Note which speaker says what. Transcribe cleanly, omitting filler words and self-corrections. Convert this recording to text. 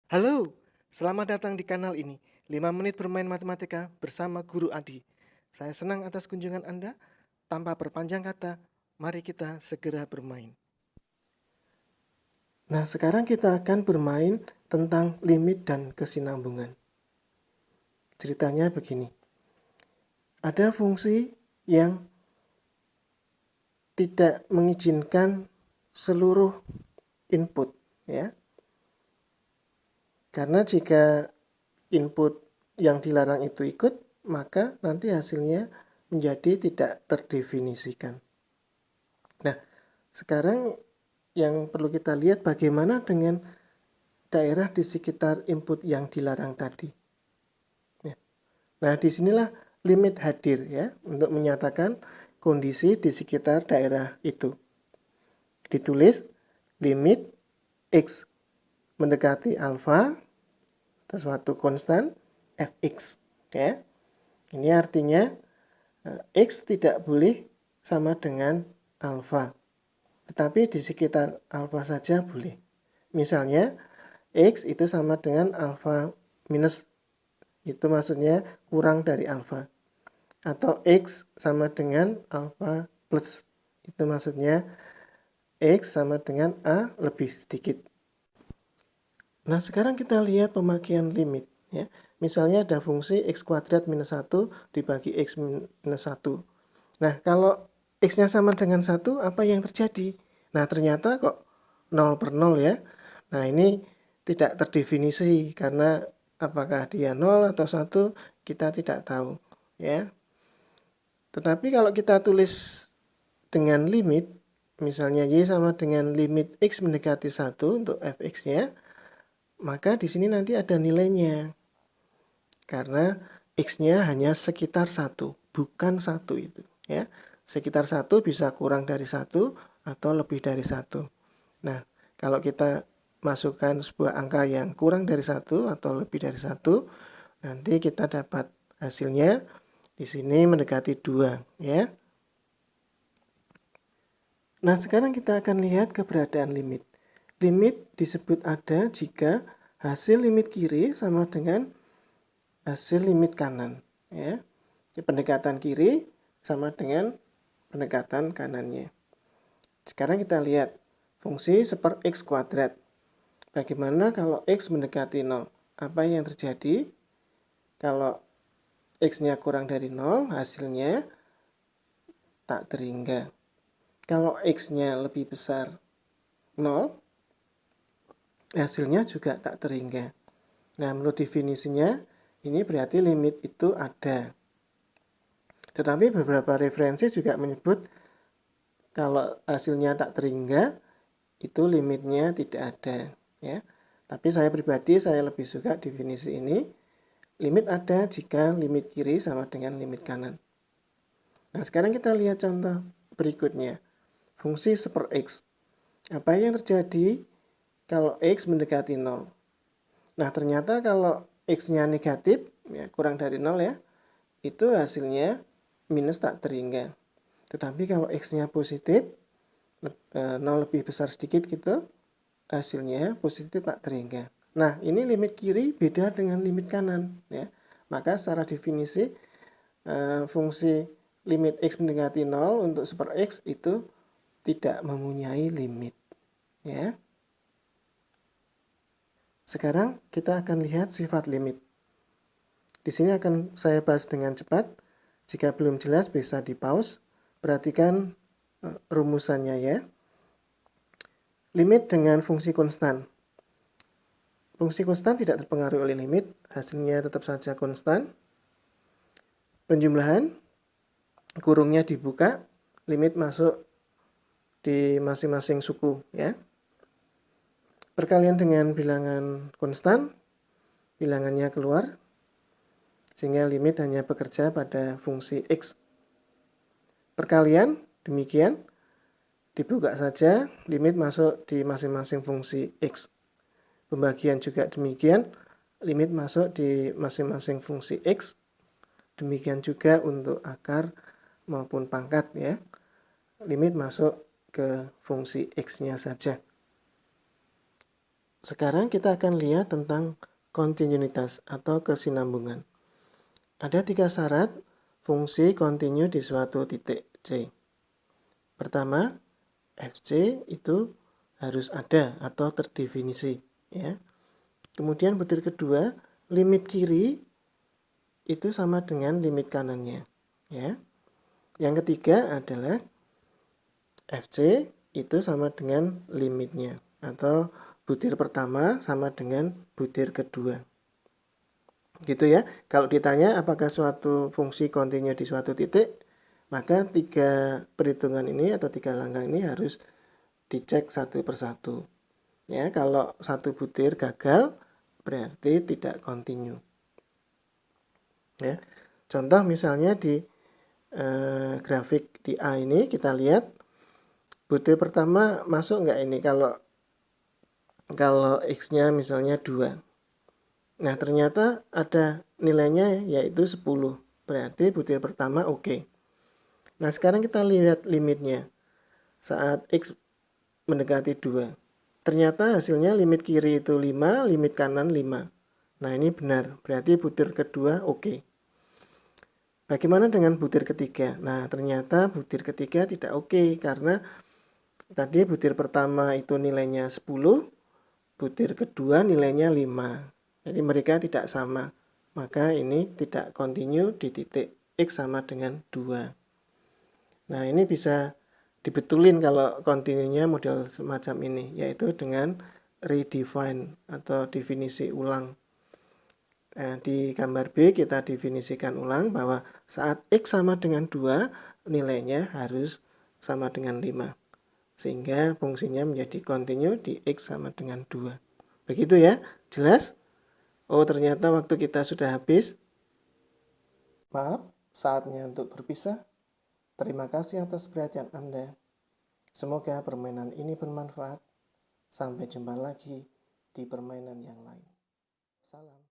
Speaker 1: Halo, selamat datang di kanal ini. 5 menit bermain matematika bersama Guru Adi. Saya senang atas kunjungan Anda. Tanpa perpanjang kata, mari kita segera bermain. Nah, sekarang kita akan bermain tentang limit dan kesinambungan. Ceritanya begini. Ada fungsi yang tidak mengizinkan seluruh input, ya. Karena jika input yang dilarang itu ikut, maka nanti hasilnya menjadi tidak terdefinisikan. Nah, sekarang yang perlu kita lihat bagaimana dengan daerah di sekitar input yang dilarang tadi. Nah, disinilah limit hadir ya untuk menyatakan kondisi di sekitar daerah itu. Ditulis limit x mendekati alfa atau suatu konstan fx ya. Ini artinya x tidak boleh sama dengan alfa. Tetapi di sekitar alfa saja boleh. Misalnya x itu sama dengan alfa minus, itu maksudnya kurang dari alfa. Atau x sama dengan alfa plus, itu maksudnya x sama dengan a lebih sedikit. Nah, sekarang kita lihat pemakaian limit ya. Misalnya ada fungsi x kuadrat minus 1 dibagi x minus 1. Nah, kalau x-nya sama dengan 1, apa yang terjadi? Nah, ternyata kok 0 per 0 ya. Nah, ini tidak terdefinisi karena apakah dia 0 atau 1 kita tidak tahu ya. Tetapi kalau kita tulis dengan limit, misalnya y sama dengan limit x mendekati 1 untuk fx-nya, maka di sini nanti ada nilainya. Karena x-nya hanya sekitar 1, bukan 1 itu ya. Sekitar 1 bisa kurang dari 1 atau lebih dari 1. Nah, kalau kita masukkan sebuah angka yang kurang dari 1 atau lebih dari 1, nanti kita dapat hasilnya di sini mendekati 2 ya. Nah, sekarang kita akan lihat keberadaan limit. Limit disebut ada jika hasil limit kiri sama dengan hasil limit kanan ya. Pendekatan kiri sama dengan pendekatan kanannya. Sekarang kita lihat fungsi seper x kuadrat. Bagaimana kalau x mendekati 0? Apa yang terjadi? Kalau x-nya kurang dari 0, hasilnya tak terhingga. Kalau x-nya lebih besar 0, hasilnya juga tak terhingga. Nah, menurut definisinya, ini berarti limit itu ada. Tetapi beberapa referensi juga menyebut kalau hasilnya tak terhingga, itu limitnya tidak ada ya. Tapi saya pribadi saya lebih suka definisi ini. Limit ada jika limit kiri sama dengan limit kanan. Nah, sekarang kita lihat contoh berikutnya. Fungsi seper x. Apa yang terjadi kalau x mendekati 0? Nah, ternyata kalau x-nya negatif, ya, kurang dari 0 ya, itu hasilnya minus tak terhingga. Tetapi kalau x-nya positif, 0 lebih besar sedikit gitu, hasilnya positif tak terhingga. Nah, ini limit kiri beda dengan limit kanan ya. Maka secara definisi fungsi limit x mendekati 0 untuk seper x itu tidak mempunyai limit ya. Sekarang kita akan lihat sifat limit. Di sini akan saya bahas dengan cepat. Jika belum jelas bisa di-pause. Perhatikan rumusannya ya. Limit dengan fungsi konstan. Fungsi konstan tidak terpengaruh oleh limit, hasilnya tetap saja konstan. Penjumlahan, kurungnya dibuka, limit masuk di masing-masing suku ya. Perkalian dengan bilangan konstan, bilangannya keluar, sehingga limit hanya bekerja pada fungsi x. Perkalian, demikian, dibuka saja, limit masuk di masing-masing fungsi x. Pembagian juga demikian, limit masuk di masing-masing fungsi x. Demikian juga untuk akar maupun pangkat ya. Limit masuk ke fungsi x-nya saja. Sekarang kita akan lihat tentang kontinuitas atau kesinambungan. Ada 3 syarat fungsi kontinu di suatu titik C. Pertama, FC itu harus ada atau terdefinisi, ya. Kemudian butir kedua, limit kiri itu sama dengan limit kanannya, ya. Yang ketiga adalah FC itu sama dengan limitnya, atau butir pertama sama dengan butir kedua. Gitu ya. Kalau ditanya apakah suatu fungsi kontinu di suatu titik, maka 3 perhitungan ini atau 3 langkah ini harus dicek satu persatu. Ya, kalau satu butir gagal berarti tidak kontinu. Ya. Contoh misalnya di grafik di A ini kita lihat butir pertama masuk nggak ini kalau X-nya misalnya 2. Nah, ternyata ada nilainya yaitu 10. Berarti butir pertama oke. Nah, sekarang kita lihat limitnya. Saat X mendekati 2. Ternyata hasilnya limit kiri itu 5, limit kanan 5. Nah, ini benar. Berarti butir kedua oke. Bagaimana dengan butir ketiga? Nah, ternyata butir ketiga tidak oke karena tadi butir pertama itu nilainya 10, butir kedua nilainya 5. Jadi mereka tidak sama. Maka ini tidak kontinu di titik X sama dengan 2. Nah, ini bisa dibetulin kalau kontinunya model semacam ini, yaitu dengan redefine atau definisi ulang. Di gambar B kita definisikan ulang bahwa saat X sama dengan 2, nilainya harus sama dengan 5. Sehingga fungsinya menjadi kontinu di X sama dengan 2. Begitu ya, jelas? Oh, ternyata waktu kita sudah habis. Maaf, saatnya untuk berpisah. Terima kasih atas perhatian Anda. Semoga permainan ini bermanfaat. Sampai jumpa lagi di permainan yang lain. Salam.